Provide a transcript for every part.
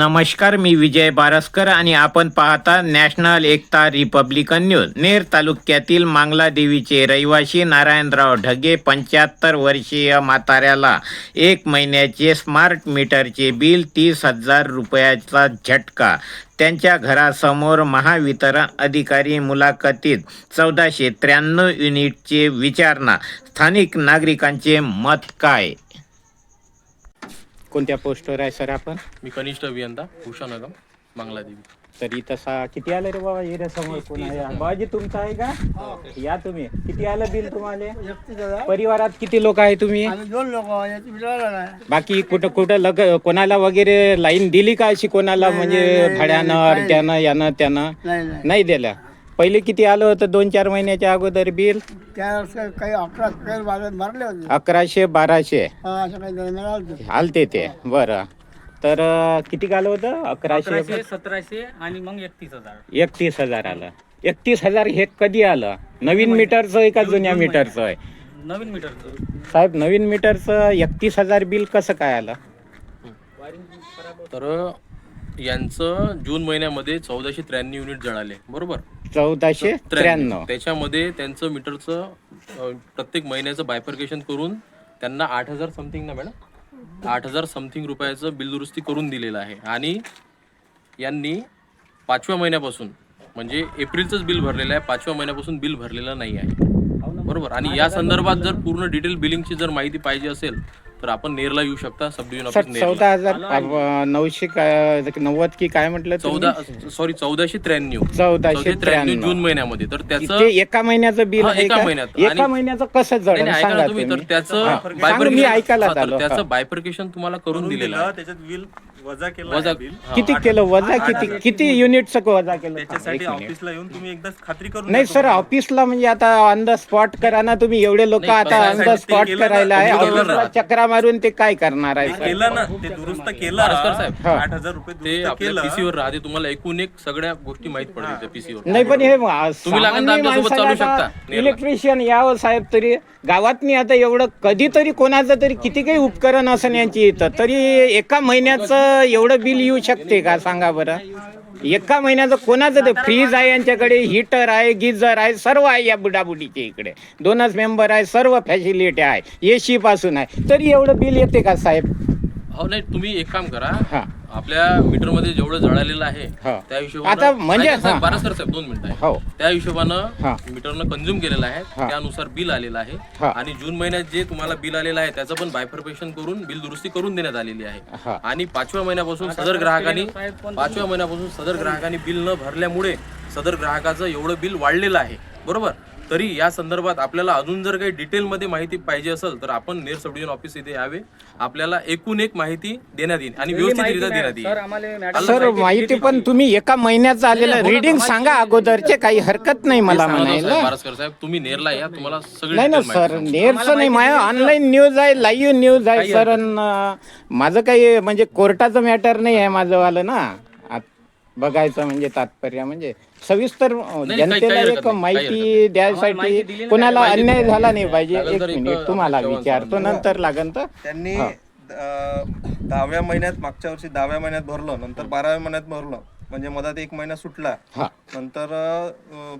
नमस्कार, मी विजय बारसकर आणि आपण पाहता नॅशनल एकता रिपब्लिकन न्यूज. नेर तालुक्यातील मांगला देवीचे रहिवासी नारायणराव ढगे 75 वर्षीय म्हाताऱ्याला 1 महिन्याचे स्मार्ट मीटरचे बिल 30,000 रुपयाचा झटका. त्यांच्या घरासमोर महावितरण अधिकारी मुलाखतीत 1493 युनिटचे विचारणा. स्थानिक नागरिकांचे मत काय? कोणत्या पोस्टवर आहे सर आपण? मी कनिष्ठ अभियंता भूषणगाव मंगलादेवी. तरी तसा किती आलं रे बाबा? एरिया समोर कोण आहे? बाबाजी तुमचा आहे का? या तुम्ही. किती आलं बिल तुम्हाला? परिवारात किती लोक आहे तुम्ही? 2 लोक. बाकी कुठं कुठं कोणाला वगैरे लाईन दिली का अशी कोणाला? म्हणजे भाड्यानं अर्ध्यानं यानं त्यानं नाही दिल्या. पहिले किती आलं होतं 2-4 महिन्याच्या अगोदर बिल? काही 11 भरले होते. 1100-1200 असं काही मिळालं. आलते ते. बरं, तर किती आलं होतं? 1100 1700 आणि मग 31,000. 31,000 आलं. 31,000 हे कधी आलं? नवीन मीटरचं आहे का जुन्या मीटरचं आहे? नवीन मीटरचं. साहेब, नवीन मीटरचं 31,000 बिल कसं काय आलं? तर यांचं जून महिन्यामध्ये 1493 युनिट जळाले, बरोबर? 1493. त्याच्यामध्ये त्यांचं मीटरचं प्रत्येक महिन्याचं बायफर्केशन करून त्यांना 8,000 समथिंग ना मॅडम, 8,000 समथिंग रुपयाचं बिल दुरुस्ती करून दिलेलं आहे. आणि यांनी 5व्या महिन्यापासून, म्हणजे एप्रिलचंच बिल भरलेलं आहे, 5व्या महिन्यापासून बिल भरलेलं नाही आहे, बरोबर? आणि या संदर्भात जर पूर्ण डिटेल बिलिंगची जर माहिती पाहिजे असेल तर आपण नेरला येऊ शकता, सब डिव्हिजन ऑफिस नेरला. 14,990 की काय म्हटलं? 1493 1493 जून महिन्यामध्ये. तर त्याचं ते एका महिन्याचं बिल आहे एका का? महिन्यात. एका महिन्याचं कसं जड सांगा तुम्ही. तर तुम्ही. त्याचं मी ऐकायला आलो. त्याचं बायफर्केशन तुम्हाला करून दिलेलं आहे. त्याच्यात बिल वजा केलं वजा किती केलं वजा? किती युनिटचं वजा केलं? त्याच्यासाठी एक मिनिट. ऑफिसला येऊन तुम्ही एकदा खात्री करून नाही सर, ऑफिसला म्हणजे आता ऑन द स्पॉट करा ना तुम्ही. एवढे लोक आता ऑन द स्पॉट करायला आहे. ऑफिसला चक्रा मारून ते काय करणार आहे सर? केलं ना, ते दुरुस्त केलं. बारसकर साहेब, 8,000 रुपये ते दुरुस्त आपल्या केलं. पीसीवर राहते. तुम्हाला एकूण एक सगळ्या गोष्टी माहित पडतील त्या पीसीवर. नाही पण हे तुम्ही लागेल तर आमच्यासोबत चालू शकता. इलेक्ट्रिशियन यावं साहेब. तरी गावातनी आता एवढं कधीतरी कोणाचं तरी किती काही उपकरण असं यांची येतं, तरी एका महिन्याचं एवढं बिल येऊ शकते का सांगा बरं? एका महिन्याचं कोणाचं? ते फ्रीज आहे यांच्याकडे, हीटर आहे, गिझर आहे, सर्व आहे या बुडाबुडीच्या इकडे. 2च मेंबर आहे, सर्व फॅसिलिटी आहे, एसी पासून आहे, तरी एवढं बिल येते का साहेब? हो नाही, तुम्ही एक काम करा. हा. आपल्या मीटरमध्ये जेवढं जळालेलं आहे हा. त्या हिशोबानं आता म्हणजे बारसकर साहेब 2 मिनिटं आहे. हो. त्या हिशोबानं हा. मीटरनं कंझ्युम केलेलं आहे, हा. त्यानुसार बिल आलेलं आहे. हा. आणि जून महिन्यात जे तुम्हाला बिल आलेलं आहे त्याचं पण बायफर्केशन करून बिल दुरुस्ती करून देण्यात आलेली आहे. हा. आणि 5व्या महिन्यापासून सदर ग्राहकांनी बिल न भरल्यामुळे सदर ग्राहकाचं एवढं बिल वाढलेलं आहे, बरोबर? तरी या संदर्भात आपल्याला अजून जर काही डिटेलमध्ये माहिती पाहिजे असेल तर आपण नेर सब डिव्हिजन ऑफिस इथे यावे. आपल्याला एकूण एक माहिती देण्यात येईल आणि व्यवस्थितरित्या देण्यात येईल. सर माहिती पण तुम्ही एका महिन्याचं आलेलं रीडिंग सांगा अगोदरचे. काही हरकत नाही मला म्हणायला. बारसकर साहेब, तुम्ही नेरला या, तुम्हाला सगळी नाही ना detail सर, माहिती नेरचं नाही, माझ्या ऑनलाईन न्यूज आहे, लाईव्ह न्यूज आहे सर. माझं काही म्हणजे कोर्टाचं मॅटर नाही आहे माझं वालं ना. बघायचं म्हणजे तात्पर्य म्हणजे सविस्तर जनतेला एक माहिती द्यायसाठी कोणाला अन्याय झाला नाही पाहिजे. एक मिनिट तुम्हाला विचारतो, नंतर लागन तर. त्यांनी 10व्या महिन्यात, मागच्या वर्षी 10व्या महिन्यात भरलं, नंतर 12व्या महिन्यात भरलं, म्हणजे मधात 1 महिना सुटला. हा. नंतर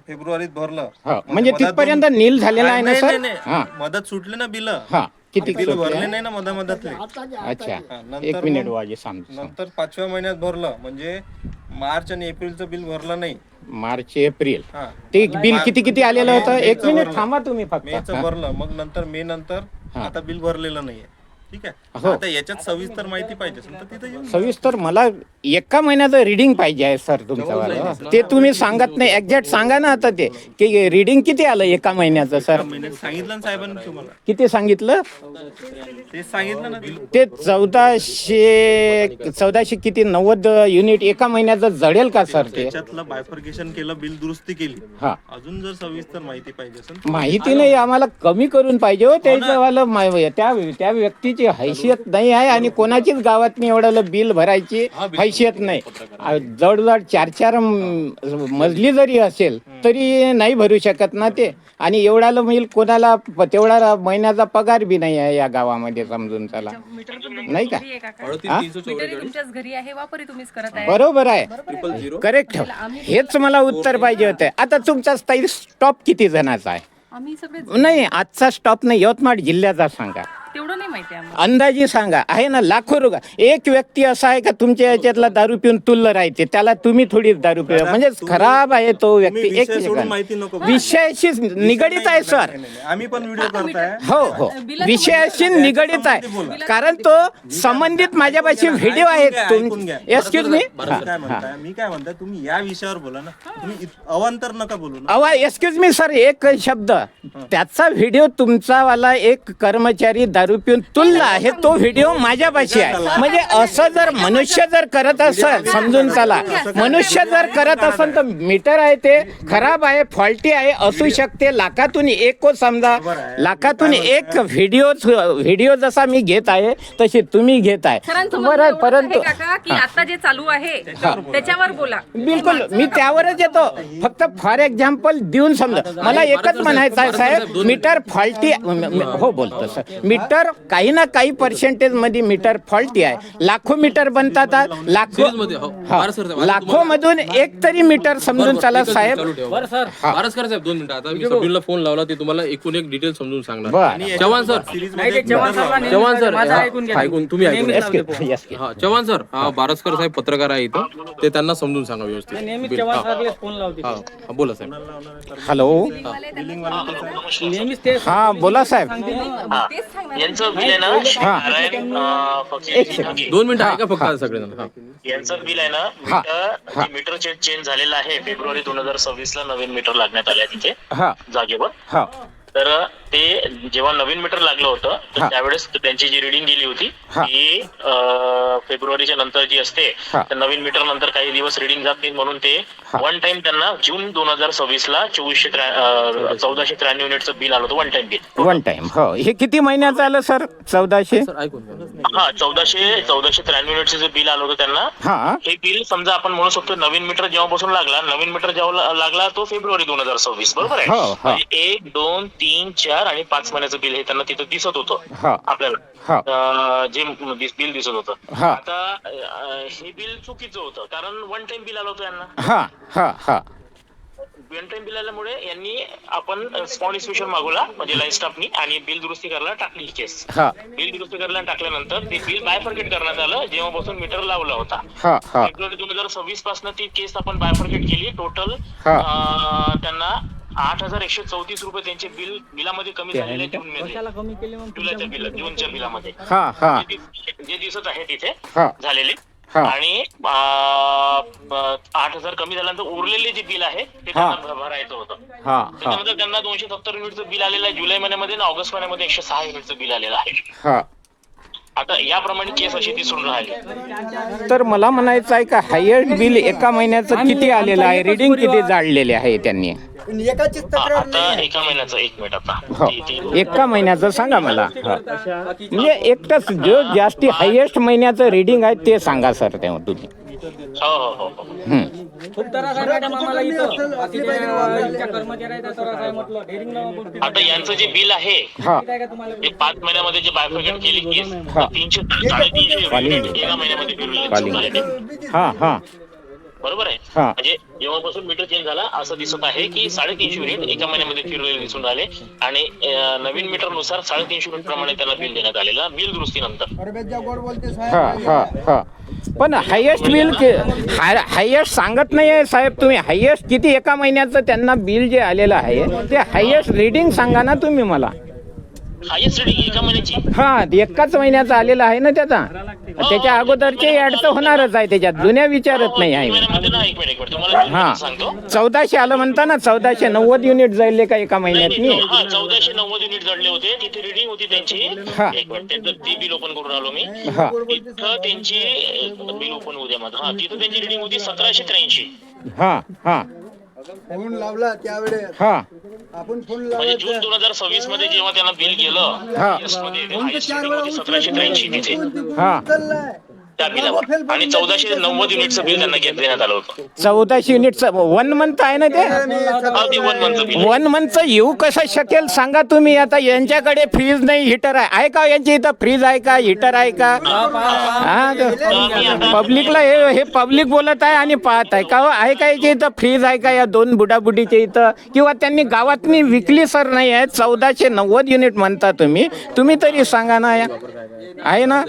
फेब्रुवारीत भरलं. म्हणजे तिथपर्यंत नील झालेला आहे ना सर? हा. मधात सुटले ना बिल. हा. किती बिल भरले नाही ना मधातले. अच्छा, नंतर एक मिनिट वाजे सांगतो. नंतर 5व्या महिन्यात भरलं, म्हणजे मार्च आणि एप्रिलचं बिल भरलं नाही. मार्च एप्रिल हा. ते बिल किती आलेलं होतं? एक मिनिट थांबा तुम्ही फक्त. मेचं भरलं, मग नंतर मे नंतर आता बिल भरलेलं नाहीये. ठीक आहे. आता याच्यात सविस्तर माहिती पाहिजे असेल तर तिथे येऊन सविस्तर मला एका महिन्याचं रीडिंग पाहिजे आहे सर तुमचं. ते तुम्ही सांगत नाही, एक्झॅक्ट सांगा ना आता ते की रीडिंग किती आलं एका महिन्याचं सर? सांगितलं ना साहेबांनी तुम्हाला. किती सांगितलं? ते सांगितलं ना बिल. ते 1400 किती 90 युनिट एका महिन्याचं जळेल का सर? ते त्याच्यातलं बायफर्केशन केलं, बिल दुरुस्ती केली. हा. अजून जर सविस्तर माहिती पाहिजे असेल माहिती नाही आम्हाला, कमी करून पाहिजे हो त्याचं वालं. त्या व्यक्तीची कोणाची हैसियत नाही आहे आणि कोणाचीच गावात नाही एवढं बिल भरायची हैसियत नाही. जवळजवळ 4-4 मजली जरी असेल तरी नाही भरू शकत ना ते. आणि एवढ्याला मिल कोणाला तेवढा महिन्याचा पगार बी नाही आहे या गावामध्ये, समजून चला. नाही का? मीटर तुमच्याच घरी आहे, वापरही तुम्हीच करत आहे. बरोबर आहे, 000. करेक्ट. हेच मला उत्तर पाहिजे होतं. आता तुमचा स्थायी स्टॉप किती जणांचा आहे? आम्ही सगळे नाही, आजचा स्टॉप नाही, यवतमाळ जिल्ह्याचा सांगा, तेवढं नाही माहिती आम्हाला. अंदाजी सांगा. आहे ना लाखो रुपये. एक व्यक्ती असा आहे का तुमच्या याच्यातला दारू पिऊन तुल्ल राहते, त्याला तुम्ही थोडीच दारू पिऊ, म्हणजे खराब आहे तो व्यक्ती. एक माहिती नको. विषयाशी निगडीत आहे सर. आम्ही पण व्हिडिओ करताय. हो हो, विषयाशी निगडीत आहे, कारण तो संबंधित माझ्यापाशी व्हिडिओ आहेत. एक्सक्यूज मी, मी काय म्हणताय, तुम्ही या विषयावर बोला ना. तुम्ही अवांतर नका बोलू ना. अवा एक्सक्यूज मी सर, एक शब्द. त्याचा व्हिडिओ तुमचावाला एक कर्मचारी दारू पिऊन तुल्ल आहे, तो व्हिडिओ माझ्यापाशी आहे. म्हणजे असं जर मनुष्य जर करत असेल, समजून चला, मनुष्य जर करत असेल तर मीटर आहे ते खराब आहे, फॉल्टी आहे, असू शकते. लाखातून एक समजा, लाखातून एक व्हिडिओ जसा मी घेत आहे तशी तुम्ही घेत आहे. बरं, परंतु की आता जे चालू आहे त्याच्यावर बोला. बिलकुल मी त्यावरच येतो. फक्त फॉर एक्झाम्पल देऊन समजा, मला एकच म्हणायचं आहे साहेब, मीटर फॉल्टी हो बोलतो सर, मीटर काही ना काही पर्सेंटेज मध्ये मीटर फॉल्टी आहे. लाखो मीटर बनतात, लाखो मधून एक तरी मीटर समजून चला साहेब. बारसकर साहेब 2 मिनिटं. आता मी सबीरला फोन लावला, ते तुम्हाला एकूण एक डिटेल समजून सांगणार. बरं. चव्हाण सर, चव्हाण सर ऐकून तुम्ही ऐकून. Yes, हा चव्हाण सर, बारसकर साहेब पत्रकार आहे इथं, ते त्यांना समजून सांगा व्यवस्थित. नेहमीच चव्हाण सरले फोन लावते. हा बोला साहेब. हॅलो, नेहमीच ते हा बोला साहेब. यांचं बिल आहे ना हा. नारायण एक सेकंड. 2 मिनिटं ऐका फक्त सगळेजण. हा यांचं बिल आहे ना मीटर चेंज झालेलं आहे. फेब्रुवारी 2026 ला नवीन मीटर लागण्यात आले तिथे हा जागेवर. हा तर ते जेव्हा नवीन मीटर लागलं होतं तर हा. त्यावेळेस त्यांची जी रिडिंग गेली होती हा. ती फेब्रुवारीच्या नंतर जी असते, हा. तर नवीन मीटर नंतर काही दिवस रिडिंग जात नाही, म्हणून ते हा. वन टाइम त्यांना जून 2026 ला 1493 युनिटचं बिल आलं होतं, one time bill. One time. हो, हे किती महिन्याचं आलं सर? 1400. सर ऐकून घ्या. हा 1493 युनिटचं जे बिल आलं होतं त्यांना, हा हे बिल समजा आपण म्हणू शकतो नवीन मीटर जेव्हापासून लागला, नवीन मीटर जेव्हा लागला तो फेब्रुवारी 2026, बरोबर आहे. हो, हो. म्हणजे 1, 2, 3, 4 आणि 5 महिन्याचं बिल हे त्यांना तिथं दिसत होतं हो. आपल्याला, जे बिल दिसत होतं. हा. आता हे बिल चुकीचं होतं, कारण वन टाइम बिल आलं होतं यांना. हा हा हा वन टाइम बिल आल्यामुळे यांनी आपण स्पॉट इन्स्पेक्शन मागवला, म्हणजे लाईन स्टाफनी, आणि बिल दुरुस्ती करायला टाकली ही केस. हा बिल दुरुस्ती करायला टाकल्यानंतर ते बिल बायफर्केट करण्यात आलं जेव्हापासून मीटर लावला होता. हा हा फेब्रुवारी 2026 पासून ती केस आपण बायफर्केट केली. टोटल हा. त्यांना 8,134 रुपये त्यांचे बिलामध्ये कमी झालेले जून मध्ये, कमी केले मग जुलैच्या बिल, जूनच्या बिलामध्ये हा हा जे दिसत आहे तिथे हा. झालेले. हा. आणि 8,000 कमी झाल्यानंतर उरलेले जे बिल आहे ते त्यांना भरायचं होतं. हा हा त्याच्यानंतर त्यांना 270 युनिटचं बिल आलेलं आहे जुलै महिन्यामध्ये, आणि ऑगस्ट महिन्यामध्ये 106 युनिटचं बिल आलेलं आहे. हा. आता याप्रमाणे केस अशी दिसून राहिली. तर मला म्हणायचं आहे का हायेस्ट बिल एका महिन्याचं किती आलेलं आहे, रिडिंग किती जाळलेले आहे त्यांनी? एकाचीच तक्रार आता एका महिन्याचं, 1 मिनिट आता हो, एका महिन्याचं सांगा मला. हा. म्हणजे एकच जो जास्ती हायेस्ट महिन्याचं रिडिंग आहे ते सांगा सर तेव्हा तुम्ही. हो हो हो हो. खूप त्रास आहे मॅडम आम्हाला इथं. बाकीच्या कर्मचारी आहेत त्रास आहे म्हटलं. डेअरिंगला बोलते. आता यांचं जे बिल आहे हा ते 5 महिन्यामध्ये जे बायफर्केट केली केस, हा. 300-350 युनिट एका महिन्यामध्ये फिरवले. हा हा बरोबर आहे. हा. म्हणजे जेव्हापासून मीटर चेंज झाला असं दिसत आहे की 350 युनिट एका महिन्यामध्ये फिरलेले दिसून राहिले, आणि नवीन मीटर नुसार 350 युनिट प्रमाणे त्यांना बिल देण्यात आलेला बिल दुरुस्तीनंतर. हा हा हा पण हायेस्ट बिल हायेस्ट सांगत नाही आहे साहेब तुम्ही. हायेस्ट किती एका महिन्याचं त्यांना बिल जे आलेलं आहे ते हायेस्ट रीडिंग सांगा ना तुम्ही मला. हायेस्ट रेटिंग एका महिन्याची. हा, एकाच महिन्याचा आलेला आहे ना त्याचा. त्याच्या अगोदरचे ऍड तर होणारच आहे, त्याच्यात जुन्या विचारत नाही आहे. महिन्यामध्ये ना, एक मिनिट तुम्हाला हा, सांगतो. 1400 आलं म्हणता ना, 1490 युनिट जाईल का एका महिन्यात? 1490 युनिट जडले होते. तिथे रिडिंग होती त्यांची. हा. एक मिनिट, त्यांचं ती बिल ओपन करून आलो मी. हा तिथं त्यांची बिल ओपन होऊ द्या माझं. हा, तिथं त्यांची रिडिंग होती 1783. हा हा फोन लावला त्यावेळेस हा आपण फोन म्हणजे जून 2026 मध्ये जेव्हा त्यांना बिल गेलं highest मध्ये, highest rating मध्ये 1783 तिथे हा त्या बिलावर, आणि 1490 युनिटचं बिल त्यांना देण्यात आलं होतं. 1400 युनिटचं 1 मंथ आहे ना ते हा, ते 1 मंथचं बिल. 1 मंथचं येऊ कसं शकेल सांगा तुम्ही. आता यांच्याकडे फ्रीज नाही, हिटर आहे का यांच्या इथं? फ्रीज आहे का, हिटर आहे का? हा पब्लिकला हे पब्लिक बोलत आहे आणि पाहत आहे का हो? आहे का याच्या इथं फ्रीज आहे का या 2 बुडाबुडीच्या इथं? किंवा त्यांनी गावातनी विकली सर नाही आहे. 1490 युनिट म्हणता तुम्ही तरी सांगा ना. आहे ना,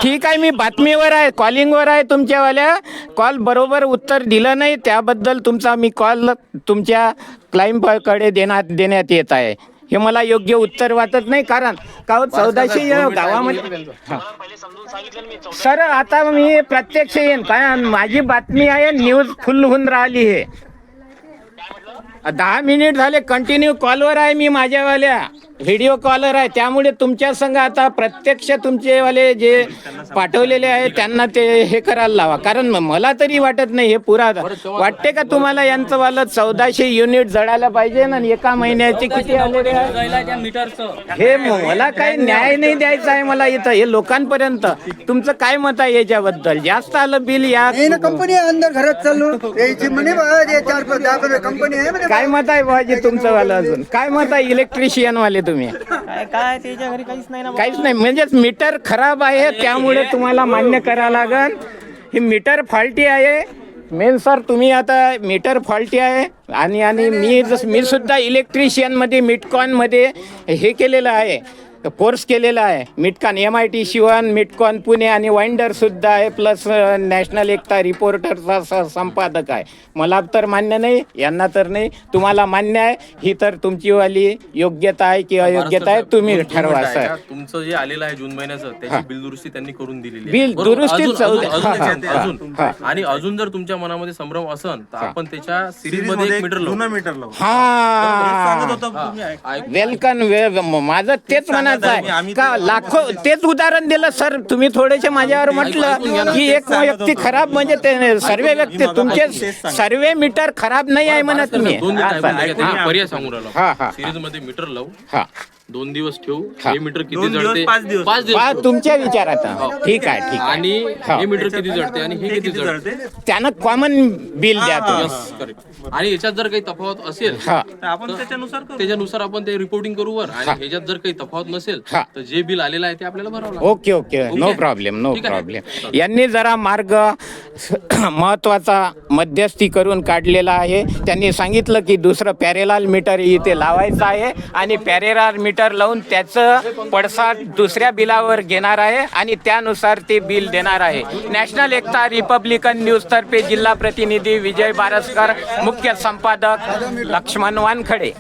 ठीक आहे, मी बातमीवर आहे, कॉलिंगवर आहे तुमच्यावाल्या. कॉल बरोबर उत्तर दिलं नाही त्याबद्दल तुमचा मी कॉल तुमच्या क्लाइंटकडे देण्यात येत आहे. हे मला योग्य उत्तर वाटत नाही, कारण का 1400 गावामध्ये पहिले समजून सांगितलं मी. सर आता मी प्रत्यक्ष येईन, काय माझी बातमी आहे, न्यूज फुल होऊन राहिली आहे. 10 मिनिट झाले कंटिन्यू कॉलवर आहे मी, माझ्यावाल्या व्हिडिओ कॉलर आहे. त्यामुळे तुमच्या संग आता प्रत्यक्ष तुमचेवाले जे पाठवलेले आहे त्यांना ते हे करायला लावा, कारण मला तरी वाटत नाही हे पुरा वाटते का तुम्हाला. यांचं वालं 1400 युनिट जळायला पाहिजे ना, एका महिन्याचे किती आलेले आहे जायला त्या मीटरचं हे. मला काही न्याय नाही द्यायचा आहे मला इथं हे लोकांपर्यंत. तुमचं काय मत आहे याच्याबद्दल? जास्त आलं बिल या कंपनी अंदर घरात चाललो यायची म्हणे बा, 4-10 कंपनी आहे म्हणे. काय मत आहे बाजी तुमचं वालं? अजून काय मत आहे इलेक्ट्रिशियन वाले तुम्ही? काय त्याच्या घरी काहीच नाही ना. काहीच नाही, म्हणजेच मीटर खराब आहे त्यामुळे तुम्हाला मान्य करावं लागेल. ही मीटर फॉल्टी आहे मेन सर. तुम्ही आता मीटर फॉल्टी आहे आणि मी सुद्धा इलेक्ट्रिशियनमध्ये मिटकॉनमध्ये हे केलेलं आहे, कोर्स केलेला आहे. मिटकॉन MIT शिवन, मिटकॉन पुणे आणि वाइंडरसुद्धा आहे, प्लस नॅशनल एकता रिपोर्टरचा संपादक आहे. मला तर मान्य नाही, यांना तर नाही. तुम्हाला मान्य आहे ही तर तुमचीवाली योग्यता आहे की अयोग्यता आहे तुम्ही ठरवा सर. तुमचं जे आलेलं आहे जून महिन्याचं त्याची बिल दुरुस्ती त्यांनी करून दिलेली आहे. बिल बरोबर? दुरुस्ती आणि अजून जर तुमच्या मनामध्ये संभ्रम असन तर आपण त्याच्या सिरीज मध्ये एक मीटर लावू. जुना मीटर लावू. हा सांगत होता तुम्ही. वेलकम. माझं तेच म्हणायचं आहे का लाखो तेच उदाहरण दिलं सर तुम्ही. थोडेसे माझ्यावर म्हटलं की एक व्यक्ती खराब म्हणजे ते सर्व व्यक्ती तुमचे सर्व मीटर खराब नाही आहे म्हणत मी. पर्याय सांगू हा, राहिलो. सिरीज मध्ये मीटर लावू, हा 2 दिवस ठेवू. हे मीटर किती 2 दिवस, जळते? 5 दिवस. 5 दिवस पहा ठेवू. तुमच्या विचारात. ठीक आहे ठीक आहे. आणि हे मीटर किती जळते आणि हे किती जळते? त्यानं कॉमन बिल द्या तुम्ही. Yes, correct. आणि याच्यात जर काही तफावत असेल हा तर आपण त्याच्यानुसार करू. त्याच्यानुसार आपण ते रिपोर्टिंग करू वर. आणि ह्याच्यात जर काही तफावत नसेल हा. तर जे बिल आलेलं आहे ते आपल्याला भरावं लागेल. Okay okay no problem no ठीक आहे. प्रॉब्लेम. यांनी जरा मार्ग महत्वाचा मध्यस्थी करून काढलेला आहे. त्यांनी सांगितलं की दुसरं पॅरेलाल मीटर इथे लावायचं आहे आणि पॅरेलाल मीटर लावून त्याचं पडसाद दुसऱ्या बिलावर घेणार आहे आणि त्यानुसार ते बिल देणार आहे. नॅशनल एकता रिपब्लिकन न्यूज तर्फे जिल्हा प्रतिनिधी विजय बारसकर, मुख्य संपादक लक्ष्मण वानखडे.